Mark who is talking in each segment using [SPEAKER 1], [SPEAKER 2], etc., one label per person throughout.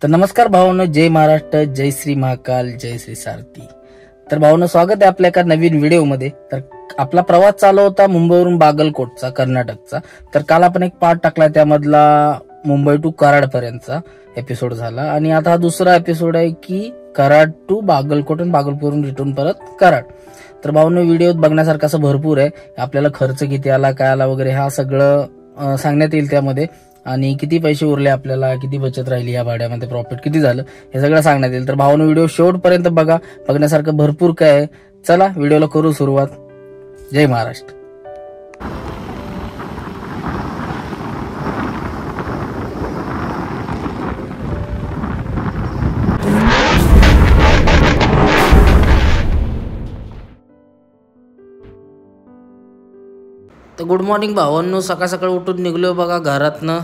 [SPEAKER 1] तर नमस्कार भावांनो, जय महाराष्ट्र, जय श्री महाकाल, जय श्री सारथी. तर भावांनो, स्वागत आहे आपल्या एका नवीन व्हिडिओमध्ये. तर आपला प्रवास चालू होता मुंबईवरून बागलकोटचा, कर्नाटकचा. तर काल आपण एक पार्ट टाकला, त्यामधला मुंबई टू कराड पर्यंतचा एपिसोड झाला आणि आता हा दुसरा एपिसोड आहे की कराड टू बागलकोट आणि बागलकोटवरून रिटर्न परत कराड. तर भावांनो, व्हिडिओत बघण्यासारखं असं भरपूर आहे. आपल्याला खर्च किती आला, काय आला वगैरे हा सगळं सांगण्यात येईल त्यामध्ये, आणि किती पैसे उरले आपल्याला, किती बचत राहिली या भाड्यामध्ये, प्रॉफिट किती झालं हे सगळं सांगण्यात येईल. तर भावांनो, व्हिडिओ शेवटपर्यंत बघा, बघण्यासारखं भरपूर काय आहे. चला व्हिडिओला करू सुरुवात. जय महाराष्ट्र. तर गुड मॉर्निंग भावांनो, सकाळ सकाळ उठून निघलो बघा घरातनं.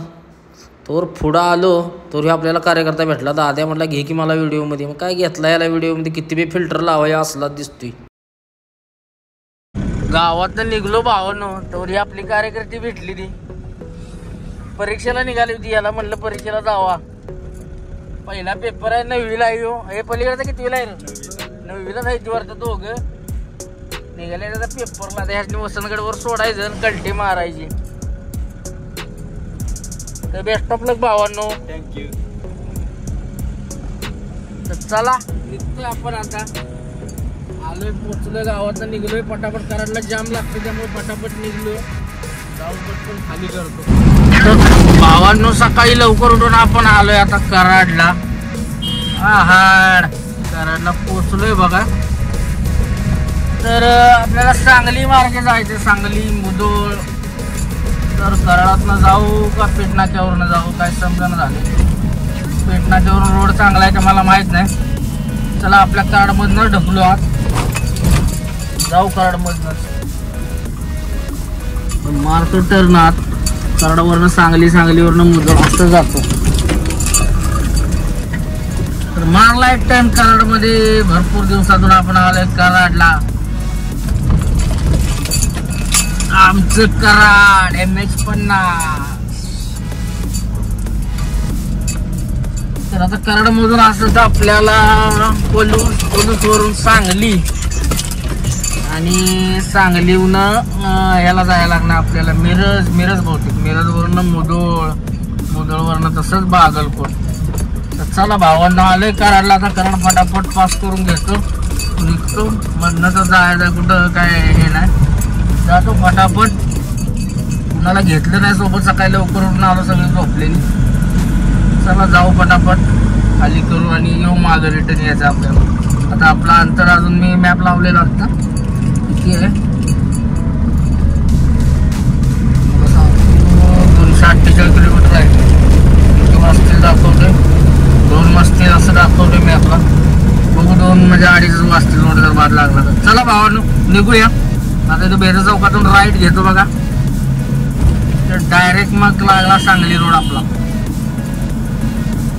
[SPEAKER 1] तोवर पुढं आलो तोही आपल्याला कार्यकर्ता भेटला. तर आद्या म्हटला घे की मला व्हिडिओमध्ये. मग काय घेतला याला व्हिडिओमध्ये, किती बी फिल्टर लावाय असला दिसतोय. गावातनं निघलो भावांनो, तोही आपली कार्यकर्ती भेटली. ती परीक्षेला निघाली होती. याला म्हणलं परीक्षेला जावा, पहिला पेपर आहे, 9वीला आहे. हे पलीकडचा कितवीला आहे? 9वीला जायची वाटतं. दोघं निघाले त्याचा पेपरला. ह्याची वसंतगडवर सोडायचं आणि कल्टी मारायची. तर बेस्ट ऑफ लक भावांनो.
[SPEAKER 2] थँक्यू.
[SPEAKER 1] तर चला निघतोय आपण आता. आलोय, पोचलोय, गावातनं निघलोय. पटापट कराडला जाम लागते, त्यामुळे पटापट निघलोय. जाऊन पटकन खाली करतो. तर भावांनो, सकाळी लवकर उठून आपण आलोय आता कराडला. कराडला पोचलोय बघा. तर आपल्याला सांगली मार्गे जायचं, सांगली मुदोळ. तर कराडातनं जाऊ का पेटनाक्यावरनं जाऊ काय समजणं झालं. पेटनाक्यावरून रोड चांगला आहे का मला माहित नाही. चला आपल्या कराडमधनं ढकलो आत, जाऊ कराडमधनं. मारतो टर्न आत. कराडावरनं सांगली, सांगलीवरनं मुदोळ असं जातो. तर मारला एक टाइम कराडमध्ये. भरपूर दिवसातून आपण आलोय कराडला. आमचं कराड MH50. तर आता कराड मधून असं तर आपल्याला पोलूस वरून सांगली आणि सांगलीहून याला जायला लागणार आपल्याला मिरज बहुतेक. मिरज वरून मुदोळवरनं तसंच बागलकोट. तर चला भावांना आलोय कराडला. आता कराड फटाफट पास करून घेतो, निघतो. मधनं तर जायचं कुठं काय हे नाही, जातो फटाफट. कुणाला घेतलं नाही सोबत, सकाळी लवकर उठून आलो, सगळे झोपलेली. चला जाऊ फटाफट, खाली करू आणि येऊ मागं रिटर्न यायचं आपल्याला. आता आपला अंतर अजून मी मॅप लावलेला आता किती आहे, 248 किलोमीटर आहे. किती वाजतील दाखवतोय, 2 वाजतील असं दाखवतोय मॅपला. बघू 2 म्हणजे 2.5 वाजतील रोड जर बाद लागला तर. चला भावांनो निघूया. आता इथं बेर चौकातून राईट घेतो बघा. तर डायरेक्ट मग लागला सांगली रोड आपला.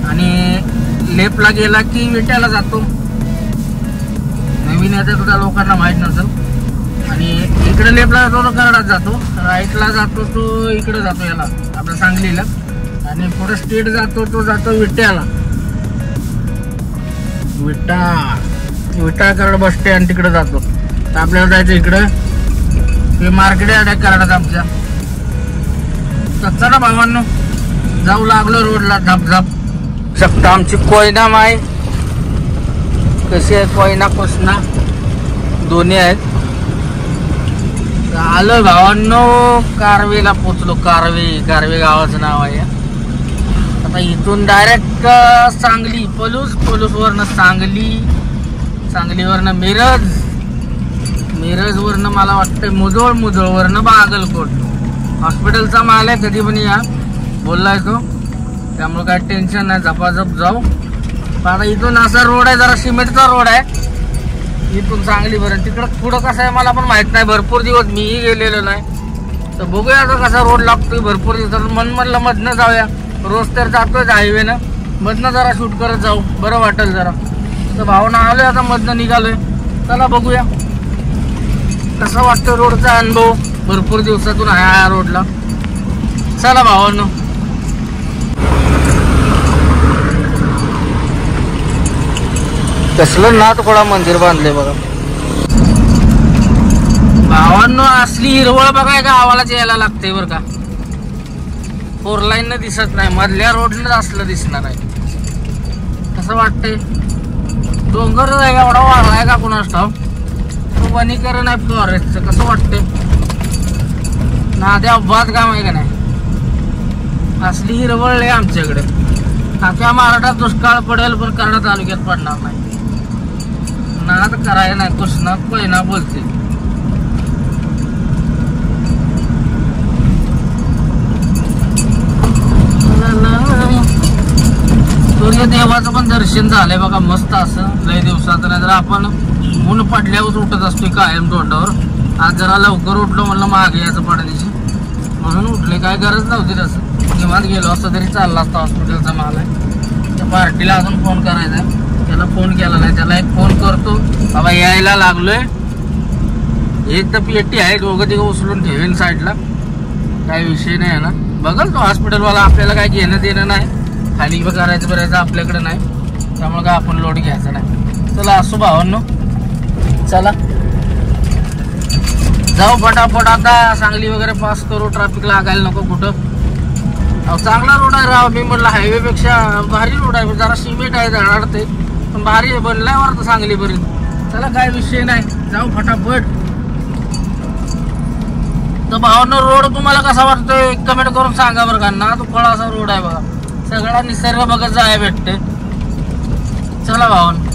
[SPEAKER 1] आणि लेफ्टला गेला की विट्याला जातो. नवीन येते तुझ्या लोकांना माहित नसेल. आणि इकडे लेफ्टला जातो तो कराडात जातो, राईटला जातो तो इकडे जातो याला आपल्या सांगलीला. आणि पुढे स्ट्रेट जातो तो जातो विट्याला. विटा कराड बस स्टँड तिकडे जातो. तर आपल्याला जायचं इकडं, हे मार्केट आहे कराडात आमच्या. तर चला भावांनो जाऊ लागलो रोडला झपझप. शकता आमची कोयना माय कशी आहे, कोयना कोसना दोन्ही आहेत. आलोय भावांनो, कारवेला पोचलो. कारवे गावाचं नाव आहे. आता इथून डायरेक्ट सांगली, पोलूसवरनं सांगलीवरनं मिरजवरनं मला वाटतं मुदोळवरनं बागलकोट. हॉस्पिटलचा माल आहे, कधी पण या बोललाय तो, त्यामुळे काय टेन्शन नाही, झपाझप जाऊ. आता इथून असा रोड आहे, जरा सिमेंटचा रोड आहे इथून सांगलीपर्यंत. तिकडं पुढं कसं आहे मला पण माहित नाही, भरपूर दिवस मीही गेलेलो नाही. तर बघूया आता कसा रोड लागतोय. भरपूर दिवसात म्हणलं मधनं जाऊया, रोज तर जातोय हायवेनं, मधनं जरा शूट करत जाऊ, बरं वाटेल जरा. तर भावना आलोय आता, मधनं निघालोय. चला बघूया कसा वाटतं रोडचा अनुभव. भरपूर दिवसातून आहे या रोडला. चला भावांनो. कसलं नाथखोळा मंदिर बांधले बघा भावांनो. असली हिरवळ बघा गावालाच यायला लागते बरं का. 4 लाईन दिसत नाही, मधल्या रोडनं असलं दिसणार आहे. कसं वाटतंय डोंगर एवढा वाढलाय का कुणास ठाव. वनीकरण आहे फॉरेस्टचं. कसं वाटतंय नाद्या अपघात काम आहे का नाही. असली हिरवळ आहे आमच्याकडे. अख्ख्या महाराष्ट्रात दुष्काळ पडेल पण कर्णा तालुक्यात पडणार नाही. नाद करायला नाही कृष्णा पहिना बोलते. सूर्यदेवाचं पण दर्शन झालंय बघा मस्त असं. लय दिवसात नाही तर आपण ऊन पडल्यावर उठत असतोय कायम तोंडावर. आज जरा लवकर उठलो म्हणलं मागे याचं पडण्याची म्हणून उठले. काय गरज नव्हती तसं. निवांत गेलो असं तरी चालला असता. हॉस्पिटलचा माल आहे. त्या पार्टीला अजून फोन करायचा आहे. त्याला फोन केला नाही. त्याला एक फोन करतो बाबा यायला लागलोय. एक तर पेटी आहे दोघं तिघं उचलून ठेवेन साईडला. काय विषय नाही ना. बघल तो हॉस्पिटलवाला. आपल्याला काय घेणं देणं नाही. खाली करायचं बरायचं आपल्याकडे नाही. त्यामुळे काय आपण लोड घ्यायचा नाही. चला असो भावांनो चला जाऊ फटाफट. आता सांगली वगैरे पास करू. ट्रॅफिक लागायला नको कुठं. चांगला रोड आहे राव. मी म्हटलं हायवे पेक्षा भारी रोड आहे. जरा सिमेंट आहे अडते पण भारी बनलाय तर सांगलीपर्यंत. चला काय विषय नाही जाऊ फटाफट. तर भावांनो रोड तुम्हाला कसा वाटतोय कमेंट करून सांगा बरं का. ना तो फळ असा रोड आहे बघा. सगळा निसर्ग बघत जाय भेटते. चला भावांनो.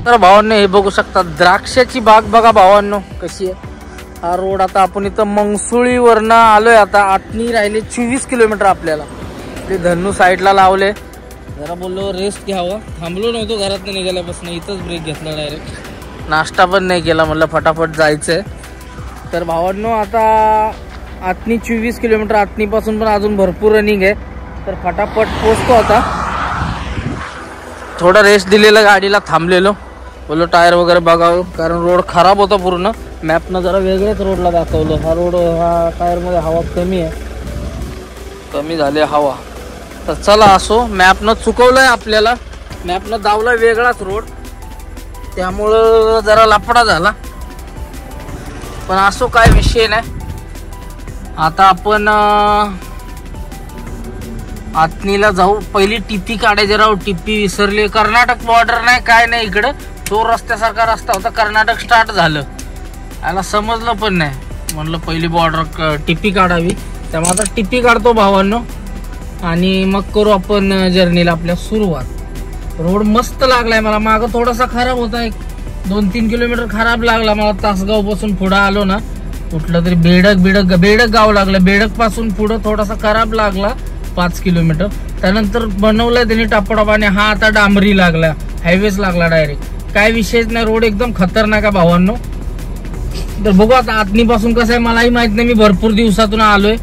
[SPEAKER 1] तर भावांनो हे बघू शकता द्राक्षाची बाग बघा भावांनो कशी आहे. हा रोड आता आपण इथं मंगसुळीवरनं आलोय. आता आटणी राहिले 24 किलोमीटर आपल्याला. ते धन्नू साईडला लावले. जरा बोललो रेस्ट घ्यावं. थांबलो नव्हतो घरात निघाल्यापासून. इथंच ब्रेक घेतला डायरेक्ट. नाश्ता पण नाही केला म्हणलं फटाफट जायचंय. तर भावांनो आता आटणी 24 किलोमीटर. आटणीपासून पण अजून भरपूर रनिंग आहे. तर फटाफट पोचतो आता. थोडा रेस्ट दिलेला गाडीला. थांबलेलो बोलो टायर वगैरे बघावं कारण रोड खराब होता पूर्ण. मॅपनं जरा वेगळ्याच रोडला दाखवलं. हा रोड हा टायरमध्ये हवा कमी आहे. कमी झाली हवा. तर चला असो. मॅपनं चुकवलंय आपल्याला. मॅपनं दावलाय वेगळाच रोड. त्यामुळं जरा लफडा झाला. पण असो काय विषय नाही. आता आपण आटणीला जाऊ. पहिली टिपी काढायची राहू. टिपी विसरली. कर्नाटक बॉर्डर नाही काय नाही इकडं. तो रस्त्यासारखा रस्ता होता. कर्नाटक स्टार्ट झालं. याला समजलं पण नाही. म्हणलं पहिली बॉर्डर टिपी काढावी. त्यामुळे आता टिपी काढतो भावांनो. आणि मग करू आपण जर्नीला आपल्या सुरुवात. रोड मस्त लागलाय मला. मागं थोडासा खराब होता. 2-3 किलोमीटर खराब लागला मला. तासगाव पासून पुढे आलो ना कुठलं तरी बेडक गाव लागलं. बेडक पासून पुढे थोडासा खराब लागला 5 किलोमीटर. त्यानंतर बनवलंय त्यांनी टापाटापाने. हा आता डांबरी लागला. हायवेच लागला डायरेक्ट. काय विषयच नाही. रोड एकदम खतरनाक आहे भावांनो. तर बघू आता आटणीपासून कसं आहे मलाही माहित नाही. मी भरपूर दिवसातून आलोय.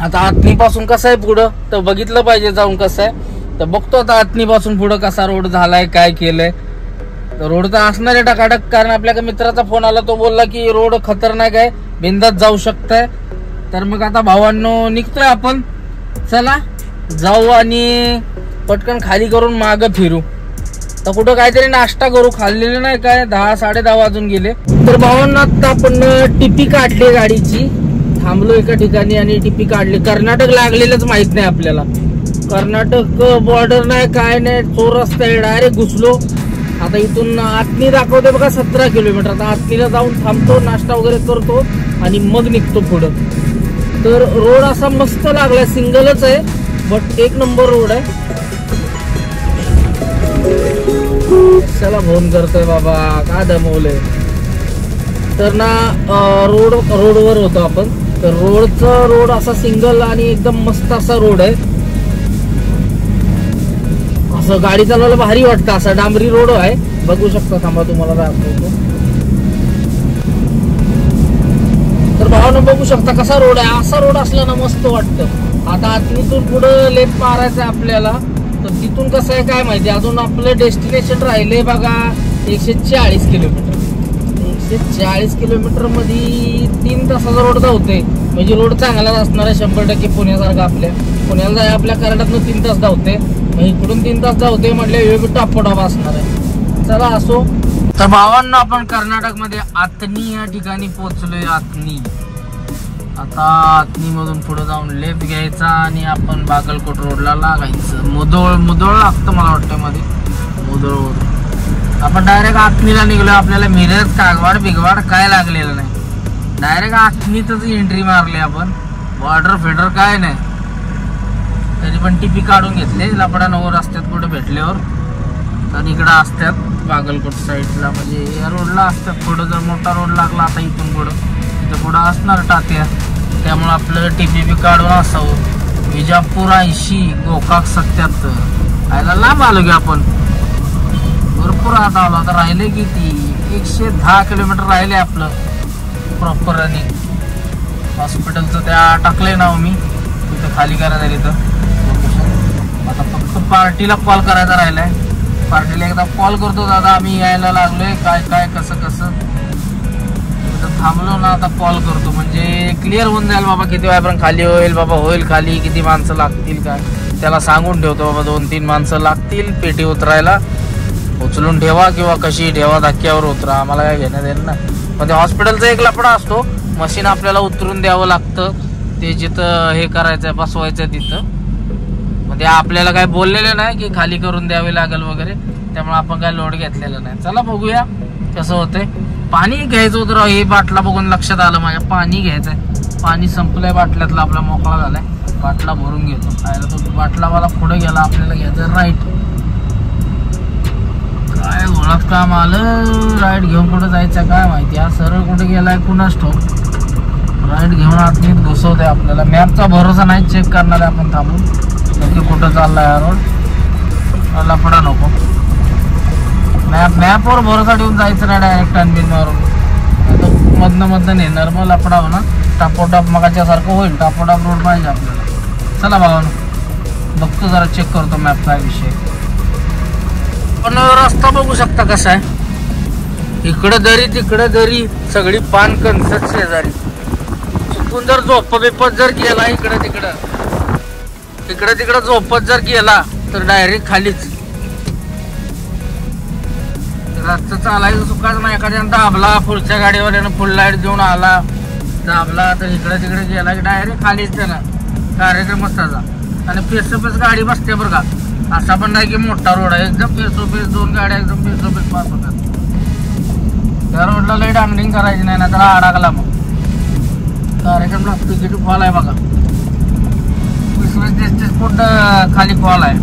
[SPEAKER 1] आता आटणीपासून कसं आहे पुढं तर बघितलं पाहिजे जाऊन कसं आहे. तर बघतो आता आटणीपासून पुढं कसा रोड झालाय काय केलंय. तर रोड तर असणार आहे टकाटक. कारण आपल्या मित्राचा फोन आला. तो बोलला की रोड खतरनाक आहे बिंदास जाऊ शकताय. तर मग आता भावांनो निघतोय आपण. चला जाऊ आणि पटकन खाली करून मागं फिरू. तर कुठं काहीतरी नाश्ता करू. खाल्लेलं नाही काय. 10-10:30 वाजून गेले. तर भावांनो आता आपण टिपी काढली गाडीची. थांबलो एका ठिकाणी आणि टिपी काढली. कर्नाटक लागलेलंच माहित नाही आपल्याला. कर्नाटक बॉर्डर नाही काय नाही, चोर रस्ता आहे. डायरेक्ट घुसलो. आता इथून आतनी दाखवते बघा 17 किलोमीटर. आता आतनीला जाऊन थांबतो, नाश्ता वगैरे करतो आणि मग निघतो पुढं. तर रोड असा मस्त लागलाय, सिंगलच आहे बट एक नंबर रोड आहे. चला फोन करतोय बाबा, काय दमवलंय. तर ना रोडवर होतो आपण. तर रोड असा सिंगल आणि एकदम मस्त असा रोड आहे. असं गाडी चालवायला भारी वाटतं. असा डांबरी रोड आहे, बघू शकता. थांबा तुम्हाला दाखवतो. तर भावानं बघू शकता कसा रोड आहे. असा रोड असला ना मस्त वाटतं. आता आतनीतून पुढे लेफ्ट मारायचं आहे आपल्याला. तर तिथून कसं आहे काय माहिती. अजून आपलं डेस्टिनेशन राहिले बघा 140 किलोमीटर. 140 किलोमीटर मध्ये 3 तासाचा रोड धावते. म्हणजे रोड चांगलाच असणार आहे 100% पुण्यासारखा. पुण्याला जाय आपल्या कर्नाटकनं 3 तास धावते. इकडून 3 तास धावते म्हटलं हे टापोटाप असणार आहे. चला असो. तर भावांना आपण कर्नाटक मध्ये आतनी या ठिकाणी पोहोचलोय. आतनी. आता आतनी मधून पुढे जाऊन लेफ्ट घ्यायचा आणि आपण बागलकोट रोडला लागायचं. मुदोळ लागतं मला वाटतं मध्ये. मुदोळ आपण डायरेक्ट आतनीला निघलो. आपल्याला मिरज कागवाड बिगवाड काय लागलेलं नाही. डायरेक्ट आतनीतच एंट्री मारली आपण. बॉर्डर फेडर काय नाही. तरी पण टिपी काढून घेतले लपडा नवर रस्त्यात कुठे भेटल्यावर. तर इकडं असतात बागलकोट साईडला, म्हणजे या रोडला असतात. पुढं जर मोठा रोड लागला आता इथून पुढं असणार टाक्या. त्यामुळे आपलं टिपी बी काढून असावं. विजापूर 80, गोकाक 77. आयला लांब आलो की आपण. भरपूर आता आलो. आता राहिले किती 110 किलोमीटर राहिले आपलं प्रॉपर रनिंग. हॉस्पिटलचं त्या टाकलंय नाव मी तिथं खाली करायचं तिथं. आता फक्त पार्टीला कॉल करायचा राहिलाय. पार्टीला एकदा कॉल करतो, दादा आम्ही यायला लागलोय, काय कसं थांबलो ना. आता कॉल करतो म्हणजे क्लिअर होऊन जाईल बाबा किती वेळापर्यंत खाली होईल. बाबा होईल खाली, किती माणसं लागतील काय त्याला सांगून ठेवतो. बाबा 2-3 माणसं लागतील पेटी उतरायला. उचलून ठेवा किंवा कशी ठेवा, धक्क्यावर उतरा, आम्हाला काय घेण्यात येईल ना. पण हॉस्पिटलचा एक लफडा असतो. मशीन आपल्याला उतरून द्यावं लागतं. ते जिथं हे करायचंय बसवायचं तिथं. म्हणजे आपल्याला काय बोललेले नाही की खाली करून द्यावे लागेल वगैरे. त्यामुळे आपण काय लोड घेतलेलं नाही. चला बघूया कसं होतंय. पाणी घ्यायचं होतं. हे बाटला बघून लक्षात आलं माझ्या. पाणी घ्यायचंय. पाणी संपलंय बाटल्यातला. आपला मोकळा झालाय. बाटला भरून घेतो. खायला तो बाटला मला पुढे गेला. आपल्याला घ्यायचं राईट. काय ओळख काम आलं. राईट घेऊन कुठं जायचं काय माहिती. हा सरळ कुठे गेलाय कुणाच ठाऊक. राईट घेऊन आतनीत घुसवते आपल्याला. मॅपचा भरोसा नाही, चेक करणार आहे आपण थांबून नक्की कुठं चाललाय हा रोड. लफडा नको. मॅपवर भरोसा ठेवून जायचं नाही डायरेक्ट टर्नबिन मारून. मधनं नेणार मग लफडा होणार. टापोटाप मगाच्या सारखं होईल. टापोटाप रोड पाहिजे आपल्याला. चला बघा बघतो जरा, चेक करतो मॅप काय विषय. पण रस्ता बघू शकता कसा आहे. इकडं दरी तिकडं दरी, सगळी पान कणसच शेजारी. चुकून जर झोपत जर गेला इकडं तिकडं झोपत जर गेला तर डायरेक्ट खालीच. रस्ता चालायचं सुखाच नाही. एखाद्यानं दाबला, पुढच्या गाडीवाल्यानं फुल लाईट देऊन आला, दाबला तर इकडे तिकडे गेला की डायरेक्ट खालीच त्याला कार्यक्रमच त्याचा. आणि फेस टू फेस गाडी बसते बरं का. असा पण नाही की मोठा रोड आहे. एकदम फेस टू फेस 2 गाड्या एकदम फेस टू फेस पास होतात. त्या रोडला लई डांगडिंग करायची नाही ना, त्याला अडकला मग कार्यक्रम लागतो. तिकीट फॉल आहे बघा. 20-30 फूट खाली फॉल आहे.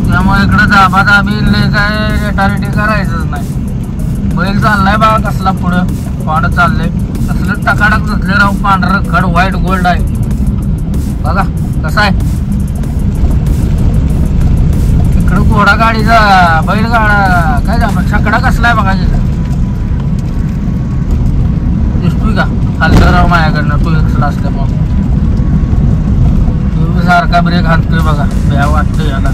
[SPEAKER 1] त्यामुळे इकडे दाबादाबी काय रेटारेटी करायचंच नाही. बैल चाललाय बघा कसला पुढं पांढ चाललंय. कसलं टकाटक धुतले राहू. पांढरं खड व्हाईट गोल्ड आहे बघा कसा आहे. इकडं घोडा गाडीचा बैलगाडा काय झालं छकडा कसला आहे बघा. दिसतोय का हललं राव माझ्याकडनं 2X असल्यामुळे. सारखा ब्रेक हाणतोय बघा. भ्या वाटतोय याला.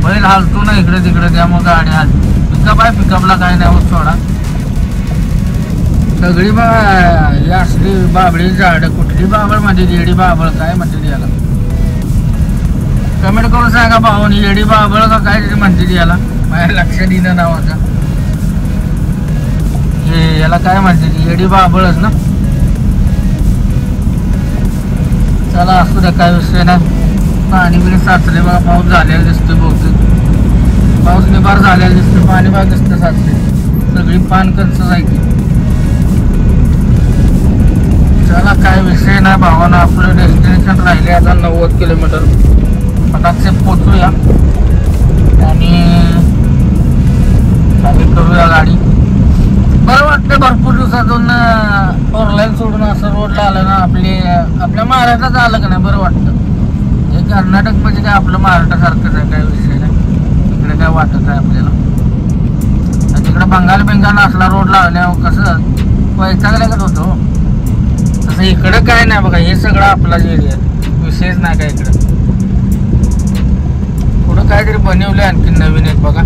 [SPEAKER 1] बैल हालतो ना इकडे तिकडे, त्यामुळे गाडी हालते. पिकअप आहे, पिकअपला काय नाही होत सोडा. सगळी बघा असली बाबळी झाड. कुठली बाबळ म्हणजे येडी बाबळ काय म्हणते याला. कमेंट करून सांगा भाऊनी येडी बाबळ का काय म्हणते याला. माझ्या लक्षात येणं नावाचा. हे याला काय म्हणते येडी बाबळच ना. चला असू द्या, काय विषय नाही. पाणी बिणी साचले बघा, पाऊस झालेला दिसतोय बहुतेक, पाऊस निबार झालेला दिसतोय, पाणी बघा दिसतं साचले, सगळी पान कंच जायची. चला काय विषय नाही भावानं, आपलं डेस्टिनेशन राहिले आता 90 किलोमीटर. फटाकसे पोचूया आणि चालू करूया गाडी. बरं वाटतं भरपूर दिवसातून 4 लाईन सोडून असं रोडला आलं ना, आपल्या महाराष्ट्रात आलं का नाही बरं वाटतं. हे कर्नाटक म्हणजे काय आपलं महाराष्ट्रासारखंच आहे, काय विषय नाही. इकडे काय वाटत आहे आपल्याला. तिकडे बंगाल असला रोड लावल्यावर कसं वैतागल्यागत होतो, तसं इकडं काय नाही बघा. हे सगळं आपलाच एरिया, विषयच नाही काय इकडं. पुढं काहीतरी बनवलंय आणखी नवीन एक बघा,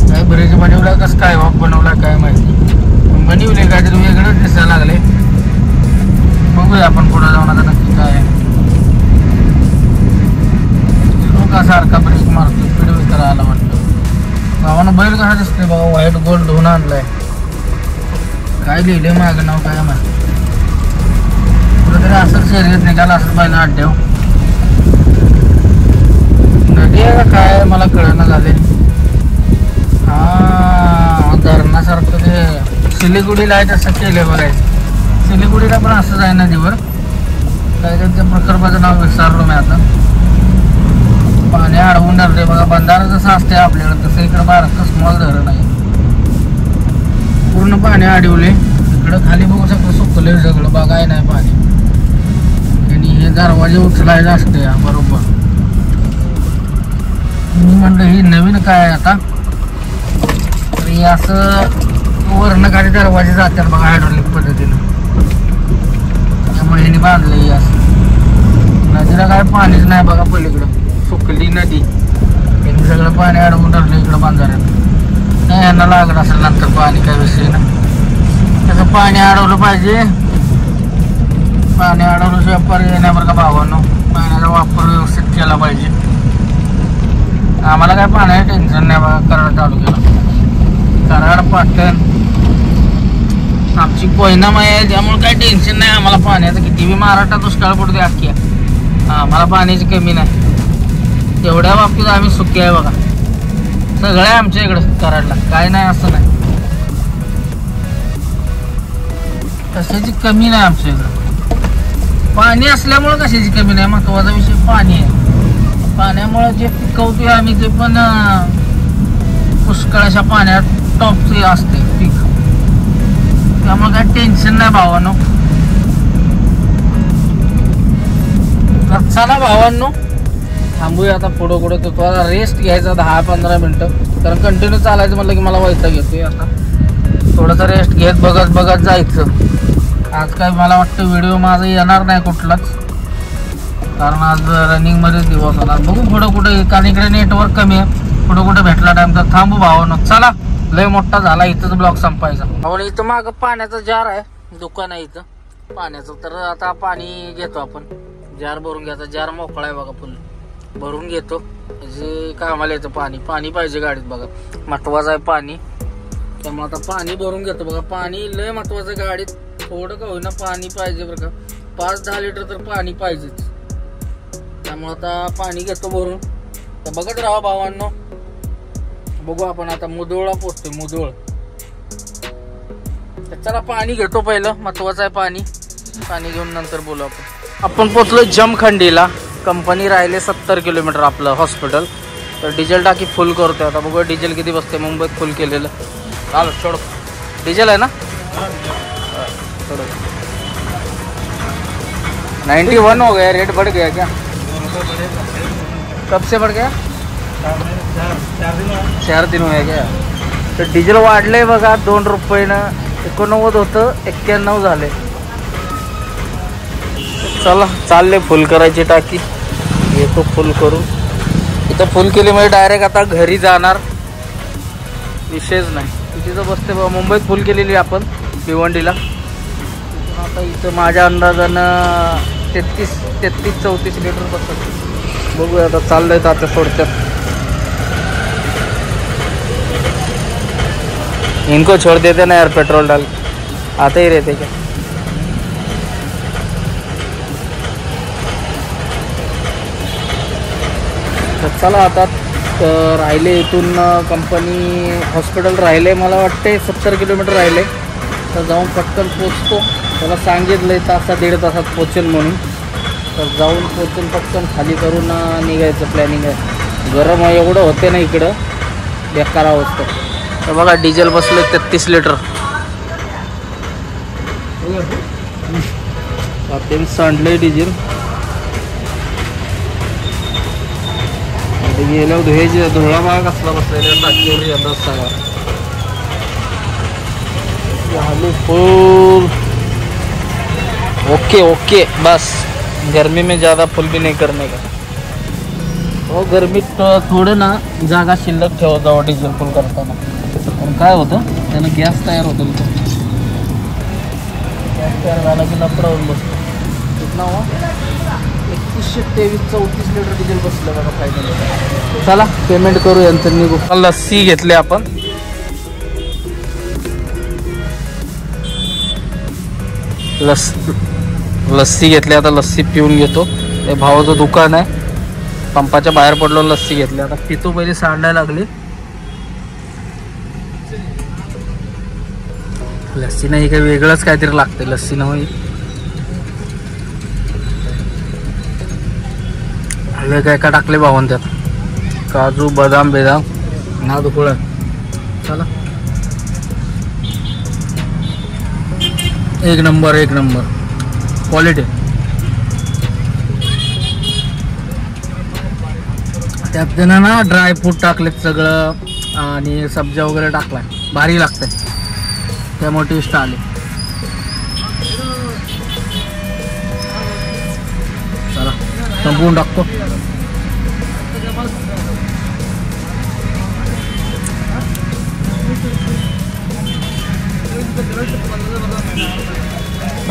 [SPEAKER 1] काय ब्रिज बनवलाय, कसं काय वॉक बनवलाय काय माहिती, बनवले काहीतरी वेगळंच दिसायला लागले. बघूया आपण पुढे जाऊन आता नक्की काय आहे. का सारखा ब्रेक मारतो, स्पीड विचार आला वाटतं. गावानं बैल कसा दिसतोय बघा, व्हाईट गोल्ड धुवून आणलाय. काय लिहिले मागं नाव काय माहिती, कुठेतरी असं शर्यत निघाला असं पहिला अड्ड्यावर. नदी आहे का काय मला कळना झाले. हा धरणासारखं ते सिलिगुडीला आहे तसं केलं बघायचं. सिलिगुडीला पण असंच आहे नदीवर, काय त्यांच्या प्रकल्पाचं नाव विसरलो मी आता. पाणी अडवून धरले बघा, बंधारा जसं असते आपल्याकडे तसं इकडं बारकं स्मॉल धरण आहे. पूर्ण पाणी अडवले, इकडं खाली बघू सगळं सुकले, सगळं बघाय नाही पाणी. आणि हे दरवाजे उचलायला असते बरोबर. मी म्हणलं ही नवीन काय आहे आता, तर हे असं वरनं खाली दरवाजे जातात बघा हायड्रोलिक पद्धतीनं, त्यामुळे ह्याने बांधलं हे असं. नदीला काय पाणीच नाही बघा, पलीकडं सुकली नदी, यांनी सगळं पाणी अडवून धरलं इकडं बांधाऱ्यात. नाही यांना लागत असेल नंतर पाणी, काय विषय ना. त्याचं पाणी अडवलं पाहिजे, पाणी अडवल्याशिवाय पर्याय नाही बरं का भावांनो. पाण्याचा वापर व्यवस्थित केला पाहिजे. आम्हाला काय पाण्याचं टेन्शन नाही बघा कराड तालुक्याला. कराड पाटण आमची कोयनामाई आहे, त्यामुळे काय टेन्शन नाही आम्हाला पाण्याचं. किती बी महाराष्ट्रात दुष्काळ पडते अख्ख्या, आम्हाला पाण्याची कमी नाही. तेवढ्या बाबतीत आम्ही सुखी आहे बघा. सगळं आहे आमच्या इकडं कराडला, काय नाही असं नाही, कशाची कमी नाही आमच्या इकडं. पाणी असल्यामुळे कशाची कमी नाही, महत्वाचा विषय पाणी आहे. पाण्यामुळे जे पिकवतोय आम्ही ते पण पुष्कळाच्या पाण्यात टॉपचे असते पीक, त्यामुळे काय टेन्शन नाही भावांनो. चला भावांनो थांबूया आता, पुढं तो थोडा रेस्ट घ्यायचा 10-15 मिनिटं, कारण कंटिन्यू चालायचं म्हणलं की मला वैताग येतोय. आता थोडंसं रेस्ट घेत बघत जायचं. आज काय मला वाटतं व्हिडिओ माझा येणार नाही कुठलाच, कारण आज रनिंगमध्ये दिवस होणार. बघू पुढं कुठे, कारण इकडे नेटवर्क कमी आहे, पुढं कुठे भेटला टाइम तर थांबू भावांनो. चला लय मोठा झाला, इथंच ब्लॉग संपायचा. भावांनो इथं मागं पाण्याचा जार आहे, दुकान आहे इथं पाण्याचं. तर आता पाणी घेतो आपण, जार भरून घ्यायचा. जार मोकळा आहे बघा, फुल भरून घेतो. जे कामाला येतं पाणी पाहिजे गाडीत बघा, महत्वाचं आहे पाणी. त्यामुळे आता पाणी भरून घेतो बघा. पाणी लय महत्वाचं आहे गाडीत, थोडं का होईना पाणी पाहिजे बरं का. 5-10 लिटर तर पाणी पाहिजेच. त्यामुळे आता पाणी घेतो भरून. तर बघत राहा भावांनो. बघू आपण आता मुधोळला पोचतोय, मुधोळ. तर चला पाणी घेतो पहिलं, महत्वाचं आहे पाणी. पाणी घेऊन नंतर बोलू आपण पोचलो जमखंडीला. कंपनी राहिले 70 किलोमीटर आपलं हॉस्पिटल. तर डिझेल टाकी फुल करतोय आता, बघूया डिझेल किती बसते. मुंबईत फुल केलेलं. चाल छोड़, डिझेल आहे ना 91 हो गया, रेट बढ़ गया क्या? कब से बढ़ गया? 4 दिन हुए क्या? तर डिझेल वाढलंय बघा 2 रुपयानं. 89 होतं 91 झाले. चला चालले फुल करायची टाकी. येतो फुल करून. इथं फुल केली म्हणजे डायरेक्ट आता घरी जाणार, विषयच नाही. तिथं बसते बघा, मुंबईत फुल केलेली आपण भिवंडीला. आता इथं माझ्या अंदाजानं 33-34 लिटर बसत. बघूया आता चाललंय आता सोडत्यात. इनको छोड़ देते ना यार, पेट्रोल डाल आते ही रहते क्या. तर चला आता राहिले इथून कंपनी हॉस्पिटल राहिले, मला वाटते 70 किलोमीटर राहिले. तर जाऊन पटकन पोचतो. त्याला सांगितलं तासा 1.5 तासात पोचेल म्हणून. तर जाऊन पोचून पटकन खाली करून निघायचं प्लॅनिंग आहे. गरम एवढं होते ना इकडं, बेकार अवस्था. तर बघा डिझेल बसले 33 लिटर. आपण सांडलंय डिझेल. गेल्या धुळ्याची धुळा भाग कसला बसलेला टाकीवर येतात सगळा. झाली फुल. ओके ओके बस. गर्मी में ज़्यादा फुल भी नहीं करने का. हो गर्मीत थोडं ना जागा शिल्लक ठेवत जावं डिझेल फुल करताना. पण काय होतं त्यानं गॅस तयार होतो. गॅस तयार झाला की लपडा होऊन बसतो. कितना हो 3123-34 लिटर डिझेल बसलं बघा फायनली. चला पेमेंट करू यांचं निघू. लस्सी घेतली आपण. लस्सी घेतली. आता लस्सी पिऊन घेतो. हे भावाचं दुकान आहे. पंपाच्या बाहेर पडलो लस्सी घेतली. आता पितो. पहिले सांडायला लागली. लस्सी नाही काही वेगळंच काहीतरी लागते. लस्सी नाही हवे काय का टाकले भावान त्यात. काजू बदाम बेदाम ना दुखळ. चला एक नंबर एक नंबर क्वालिटी. त्यात त्यानं ना ड्राय फ्रूट टाकलेत सगळं आणि सब्जा वगैरे टाकलाय. भारी लागतंय. त्यामुळे टेस्ट आले. चला संपवून टाकतो.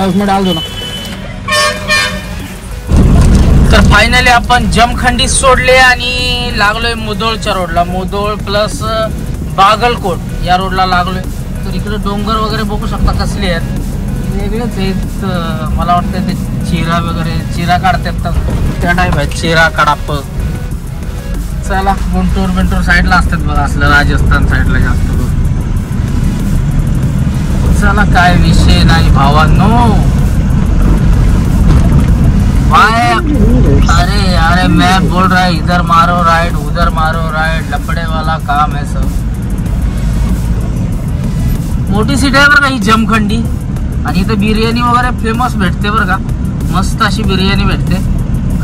[SPEAKER 1] उसमें डाल दो ना. तर फायनली आपण जमखंडी सोडले आणि लागलोय मुधोळच्या रोडला. मुधोळ प्लस बागलकोट या रोडला लागलोय. तर इकडे डोंगर वगैरे बघू शकता कसले आहेत. वेगळेच आहेत. मला वाटतं ते चिरा वगैरे चिरा काढतात त्या टाईप आहेत. चिरा कडाप. चला गुंटूर बिंटूर साईडला असतात बघा असलं. राजस्थान साईडला जास्त करून. चला काय विषय नाही भावांनो. अरे अरे मैं बोल रहा है इधर मारो राइट उधर मारो राइट. लपड़े वाला काम है सब. मोठी सिटी आहे बरं का ही जमखंडी. आणि इथं बिर्याणी वगैरे फेमस भेटते बरं का. मस्त अशी बिर्याणी भेटते.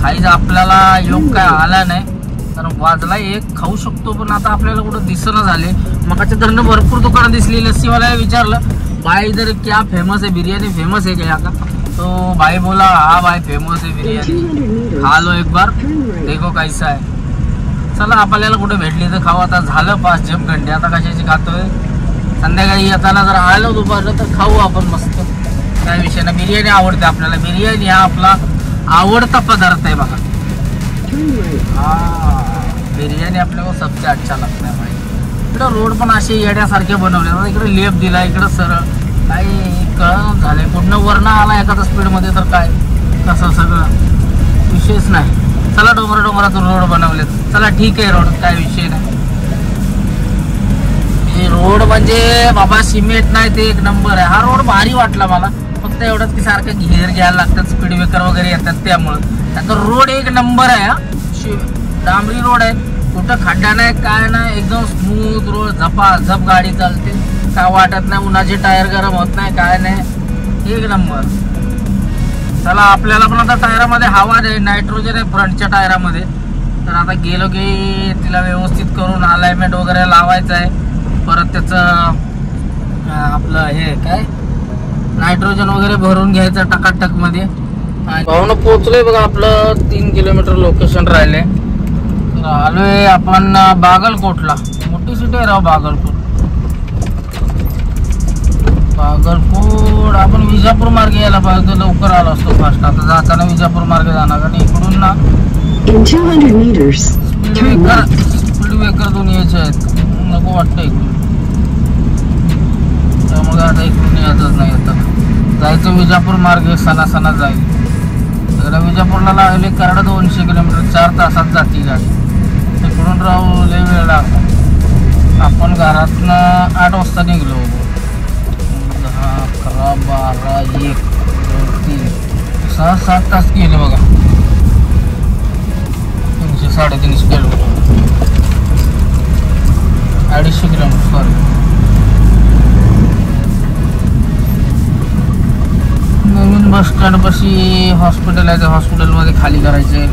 [SPEAKER 1] खायचा आपल्याला योग काय आला नाही. तर वाजला एक खाऊ शकतो. पण आता आपल्याला कुठं दिसणं झाले. मगाच्या धरणं भरपूर दुकानं दिसली. लस्सीवाला विचारलं भाई इधर क्या फेमस है बिरयानी फेमस है क्या का. तो भाई बोला हाँ भाई फेमस है बिर्याणी. खा लो एक बार देखो कैसा है. चला आपल्याला कुठे भेटली तर खाऊ. आता झालं 5 जमखंडी. आता कशाची खातोय. संध्याकाळी येताना जर आलो दुपारला तर खाऊ आपण मस्त. काय विषय ना. बिर्याणी आवडते आपल्याला. बिर्याणी हा आपला आवडता पदार्थ आहे बघा. हा बिर्याणी आपल्याला सबसे अच्छा लागतं आहे भाई. इकडं रोड पण असे येड्यासारखे बनवले. इकडे लेप दिला. इकडं सरळ काही कळण झाले. पूर्ण वर्ण आला एखादा स्पीडमध्ये तर काय कसं सगळं विषयच नाही. चला डोंगरातून रोड बनवलेत. चला ठीक आहे रोड काय विषय नाही. हे रोड म्हणजे बाबा सिमेंट नाही ते एक नंबर आहे. हा रोड भारी वाटला मला. फक्त एवढंच की सारखं घेर घ्यायला लागतात. स्पीड ब्रेकर वगैरे येतात त्यामुळं. आता रोड एक नंबर आहे. हा डांबरी रोड आहे. कुठं खड्डा नाही काय नाही. एकदम स्मूथ रोड. झपाझप गाडी चालते. काय वाटत नाही. उन्हाचे टायर गरम होत नाही काय नाही. एक नंबर. चला आपल्याला पण आता टायरामध्ये हवा आहे. नायट्रोजन आहे फ्रंटच्या टायरामध्ये. तर आता गेलो की तिला व्यवस्थित करून अलाइनमेंट वगैरे लावायचं आहे. परत त्याचं आपलं हे काय नायट्रोजन वगैरे भरून घ्यायचं टकाटक मध्ये. भावना पोहोचलोय बघा. आपलं 3 किलोमीटर लोकेशन राहिले. आलोय आपण बागलकोटला. मोठी सिटी आहे राव बागलकोट. आपण विजापूर मार्गे यायला पाहिजे. लवकर आलो असतो फास्ट. आता जाताना विजापूर मार्गे जाणार. आणि इकडून ना स्पीड ब्रेकर दोन यायचे आहेत. नको वाटतं इकडून. त्यामुळे आता इकडून यायचंच नाही. आता जायचं विजापूर मार्गे. सणा जाईल. विजापूरला लागले कराड 200 किलोमीटर. 4 तासात जाती गाडी. तिकडून राहू लय वेळ लागला. आपण घरातनं 8 वाजता निघलो. 10, 11, 12, 1, 2, 3, 6, 7 तास गेले बघा. 300-350 किलोमीटर, 250 किलोमीटर सॉरी. नवीन बस स्टँड पाशी हॉस्पिटल आहे. त्या हॉस्पिटलमध्ये खाली करायचे.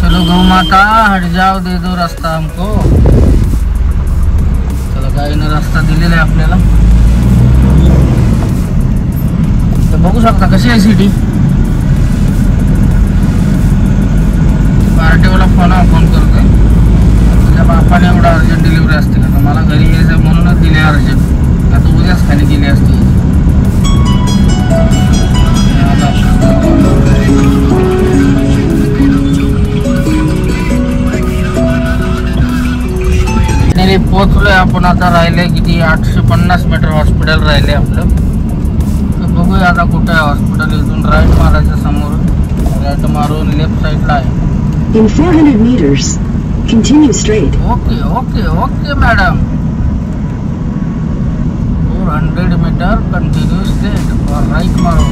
[SPEAKER 1] चलो गौ माता हट जाओ, दे दो रास्ता हमको. चला गाईनं रस्ता दिलेला आहे आपल्याला. तर बघू शकता कशी आहे सिटी. पार्टीवाला फोन करतोय. त्याच्या बापाने एवढा अर्जंट डिलिव्हरी असते का? मला घरी यायचं म्हणूनच दिले अर्जंट. आता उद्याच खाली गेली असते. पोहोचलोय आपण. आता राहिले किती 850 मीटर हॉस्पिटल राहिले आपलं. तर बघूया आता कुठं आहे हॉस्पिटल. इथून राईट मारायचं, समोर राईट मारून लेफ्ट साईडला आहे.
[SPEAKER 2] In 400 meters, continue straight.
[SPEAKER 1] Okay okay okay madam. 400 metre continue straight और राईट मारो.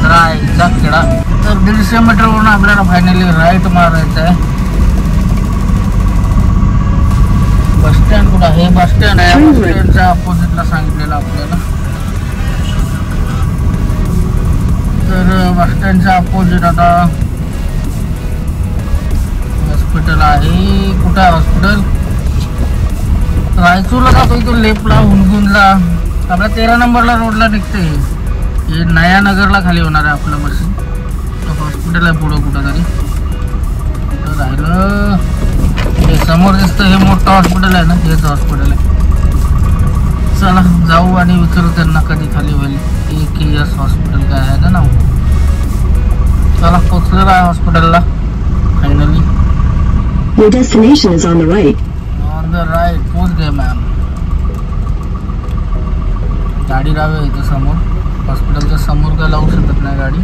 [SPEAKER 1] राईटचा खेळा. तर 150 मीटरवरून आपल्याला फायनली राईट मारायचं आहे. बस स्टँड कुठं आहे? बस स्टँड आहे. बस स्टँडच्या अपोजिटला सांगितलेलं आपल्याला. तर बस स्टँडच्या अपोजिट आता हॉस्पिटल आहे. कुठं आहे हॉस्पिटल? रायचूरला जातो. इथून लेफ्टला हुनगुंजला आपला 13 नंबरला रोडला निघते. हे नयानगरला खाली होणार आहे आपलं बस. हॉस्पिटल आहे पुढं कुठं तरी. तर राहिलं हे समोर दिसतं, हे मोठं हॉस्पिटल आहे ना, हेच हॉस्पिटल आहे. चला जाऊ आणि विचारू त्यांना कधी खाली होईल. AKS हॉस्पिटल काय आहे का नाव. चला पोचलेलं आहे हॉस्पिटलला finally.
[SPEAKER 2] Your destination is on the right.
[SPEAKER 1] On the right. पोच गए मॅम. गाडी लावे इथं समोर. हॉस्पिटलच्या समोर काय लावू शकत नाही गाडी.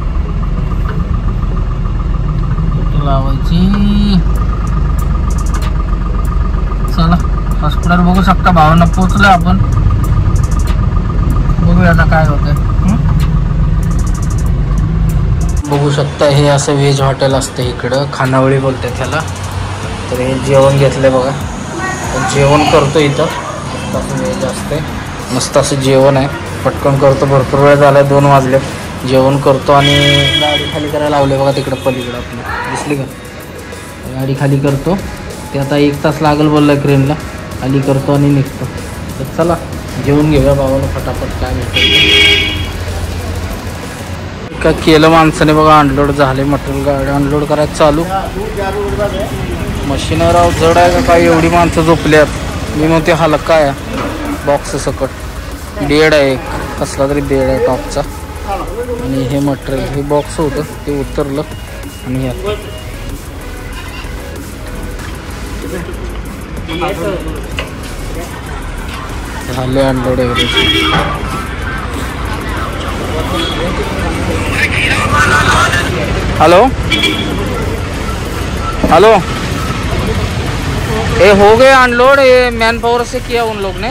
[SPEAKER 1] लावायची. चला हॉस्पिटल बघू शकता. भावना पोचलोय आपण. बघूया आता काय होतंय. बघू शकता हे असं व्हेज हॉटेल असतं इकडं. खानावळी बोलतात त्याला. तर हे जेवण घेतलंय बघा. जेवण करतो इथं. मस्त असं व्हेज असते. मस्त असं जेवण आहे. पटकन करतो. भरपूर वेळ झाला. 2 वाजले. जेवण करतो आणि गाडी खाली करायला लावले बघा तिकडं पलीकडं आपली. दिसली का? गाडी खाली करतो. ते आता 1 तास लागेल बोलला क्रेनला. खाली करतो आणि निघतो. तर चला जेवून घेऊया बाबाला फटाफट. काय भेटतं काय केलं माणसाने बघा. अनलोड झाले मटेरियल. गाडी अनलोड करायचं चालू. मशीनराव जड आहे का काय? एवढी माणसं झोपल्यात. मी म्हणते हलका आहे. बॉक्स सकट बेड आहे एक. कसला तरी बेड आहे टॉपचा. आणि हे मटेरियल हे बॉक्स होतं ते उतरलं. आणि झाले अनलोड एव्हरेज. Hello hello. ये हो गए अनलोड. ये मैन पावर से किया उन लोग ने.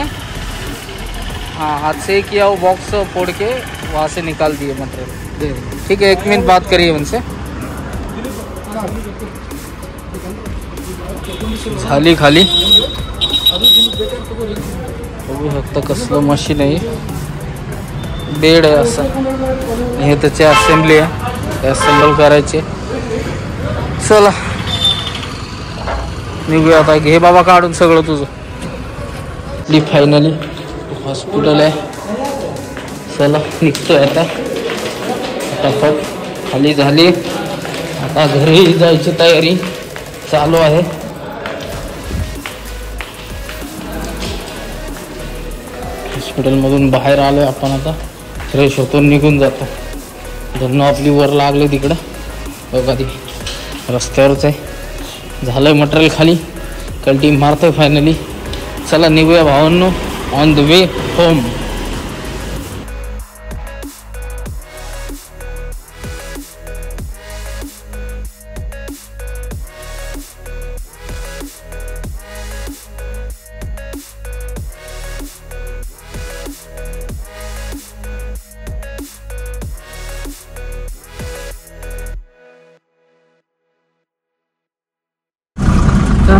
[SPEAKER 1] हाँ हाथ से किया. वो बॉक्स फोड़ के वहाँ से निकाल दिए मटेरियल. ठीक है 1 मिनट बात करिए उनसे. झाली खाली. बघू शकता कसलं मशीन आहे. बेड आहे असं. हे त्याची असेंब्ली आहे. असेंबल करायचे. चला निघूया आता. घे बाबा काढून सगळं तुझं. फायनली हॉस्पिटल आहे. चला निघतोय आता फटाफट. खाली झाली. आता घरी जायची तयारी चालू आहे. हॉस्पिटलमधून बाहेर आलो आहे आपण. आता फ्रेश होतो निघून जातो. धरणं आपली वर लागले तिकडं बघा. ती रस्त्यावरच आहे. झालं आहे मटेरियल खाली. कल्टी मारतोय फायनली. चला निघूया भावांनो. On the way home.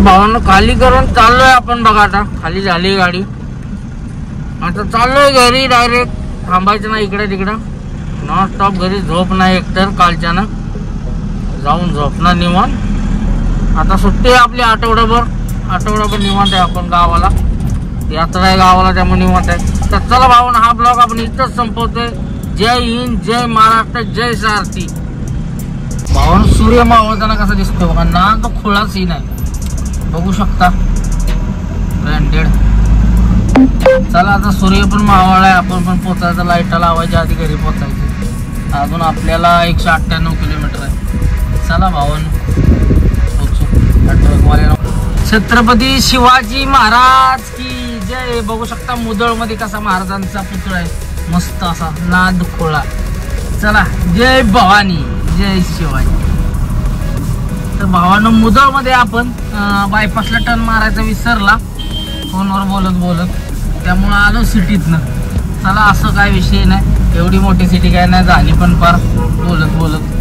[SPEAKER 1] भावांना खाली करून चाललोय आपण बघा. आता खाली झाली गाडी. आता चाललोय घरी डायरेक्ट. थांबायचं ना इकडे तिकडं. नॉन स्टॉप घरी. झोप नाही एकतर कालच्यानं. जाऊन झोपणार निवांत. आता सुट्टी आहे आपली आठवडाभर निवांत आहे आपण गावाला. यात्रा आहे गावाला त्यामुळे निवांत आहे. तर चला भावांनो हा ब्लॉग आपण इथंच संपवतोय. जय हिंद, जय महाराष्ट्र, जय सारथी. भावांनो सूर्य मावळताना कसा दिसतो बघा ना. तो खुळा सीन आहे बघू शकता. ब्रँडेड. चला आता सूर्य पण मावळलाय. आपण पण पोचायचं. लाईटा लावायच्या आधी घरी पोचायचं. अजून आपल्याला 198 किलोमीटर आहे. चला भावांनो छत्रपती शिवाजी महाराज की जय. बघू शकता मुदळ मध्ये कसा महाराजांचा पुतळा आहे मस्त असा नाद खोळा. चला जय भवानी, जय शिवाजी. तर भावांनो मुदळ मध्ये आपण बायपासला टर्न मारायचा विसरला फोनवर बोलत त्यामुळं आलो सिटीतनं. चला असं काय विषय नाही. एवढी मोठी सिटी काय नाही झाली पण फार बोलत.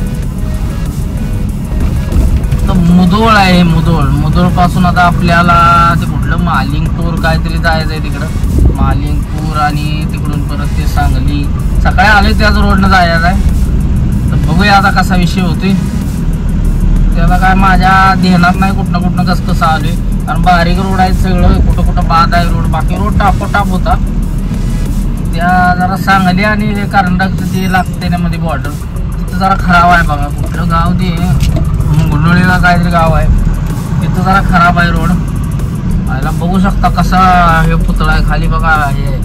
[SPEAKER 1] तर मुदोळ आहे. मुदोळ पासून आता आपल्याला ते कुठलं मालिंगपूर काहीतरी जायचं आहे तिकडं. मालिंगपूर आणि तिकडून परत ते सांगली. सकाळी आले त्याच रोडनं जायचं आहे. तर बघूया आता कसा विषय होतोय. त्याला काय माझ्या ध्यानात नाही. कुठनं कसं आलोय. कारण बारीक रोड आहे सगळं. कुठं बाद आहे रोड. बाकी रोड टाप होता. त्या जरा सांगली आणि कर्नाटकचं ते लागते ना मध्ये बॉर्डर तिथं जरा खराब आहे बघा. कुठलं गाव ते गुंडोळीला काहीतरी गाव आहे. तिथं जरा खराब आहे रोड. आयला बघू शकता कसा हे पुतळा आहे खाली बघा. हे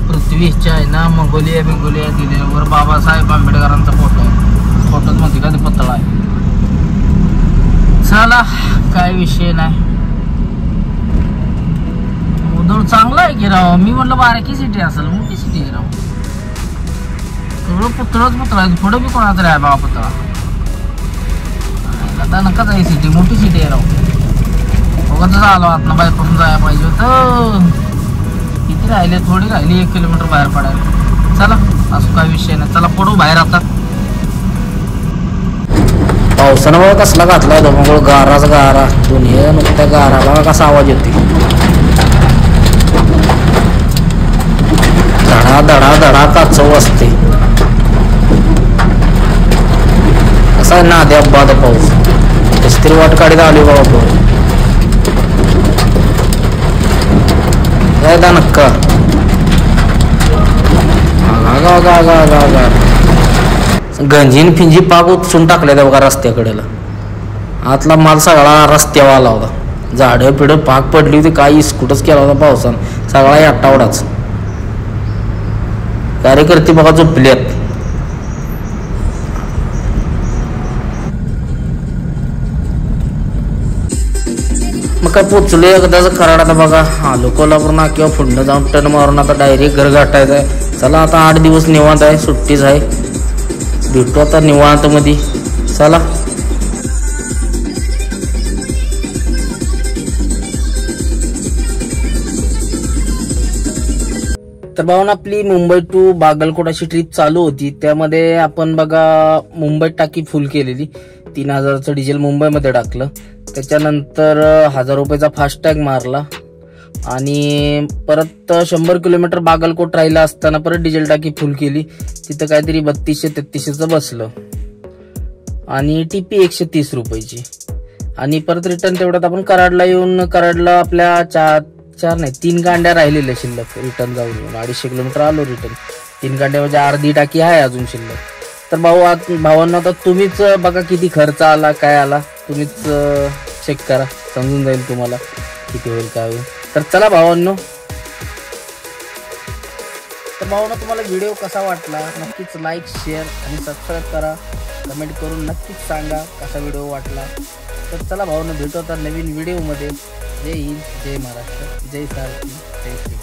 [SPEAKER 1] पृथ्वीच्या आहे ना. मंगोलिया दिले. वर बाबासाहेब आंबेडकरांचा फोटो आहे. फोटोच मध्ये का ते पुतळा आहे. चला काय विषय नाही. मुदळ चांगला आहे की राव. मी म्हटलं बारकी सिटी असेल. मोठी सिटी आहे राव. सगळं पुतळाच आहे. पुढे बी कोणाचं आहे बाबा पुतळा. आता नका जाई सिटी. मोठी सिटी आहे राव. बघतच आलो आतना बाहेरपासून जायला पाहिजे होतं. किती राहिले. थोडी राहिली 1 किलोमीटर बाहेर पडायला. चला असं काय विषय नाही. चला पडू बाहेर आता. पावसानं बघा कसला घातलाय तो गारा दुनिया नुकत्या गारा बघा कसा आवाज येते. धडा काचव असते. कसा आहे ना द्या बाद पाऊस. कशी वाट काढीत आली बाबा. जायदा नक्का गंजीन फिंजी पाक उपसून टाकल्या त्या बघा रस्त्याकडेला. आतला माल सगळा रस्त्यावर आला होता. झाडं पिढं पाक पडली होती. काही स्कूटच केला होता पावसानं. सगळा आठवडाच. कार्यकर्ते बघा झोपल्यात. मग काय पोचलो एकदाच कराड. आता बघा आलो कोल्हापूर ना किंवा पुढनं जाऊन टर्न मारून आता डायरेक्ट घर गाठायचं आहे. चला आता 8 दिवस निवांत आहे. सुट्टीच आहे. भेटू आता निवांत मध्ये. चला तर भावना आपली मुंबई टू बागलकोट अशी ट्रिप चालू होती. त्यामध्ये आपण बघा मुंबईत टाकी फुल केलेली. 3000चं डिझेल मुंबईमध्ये टाकलं. त्याच्यानंतर 1000 रुपयाचा फास्टॅग मारला आणि परत 100 किलोमीटर बागलकोट राहिला असताना परत डिझेल टाकी फुल केली. तिथं काहीतरी 3200-3300चं बसलं आणि टीपी 130 रुपयाची. आणि परत रिटर्न तेवढ्यात आपण कराडला येऊन कराडला आपल्या 3 गांड्या राहिलेल्या शिल्लक. रिटर्न जाऊन येऊन 250 किलोमीटर आलो रिटर्न. 3 गांड्या म्हणजे अर्धी टाकी आहे अजून शिल्लक. तर भावांना आता तुम्हीच बघा किती खर्च आला काय आला. तुम्हीच चेक करा. समजून जाईल तुम्हाला किती होईल काय होईल. तर चला भावांनो. तर भावांनो तुम्हाला व्हिडिओ कसा वाटला नक्कीच लाईक शेअर आणि सबस्क्राईब करा. कमेंट करून नक्कीच सांगा कसा व्हिडिओ वाटला. तर चला भावांनो भेटू आता नवीन व्हिडिओमध्ये. जय हिंद, जय महाराष्ट्र, जय सारथी, जय श्री.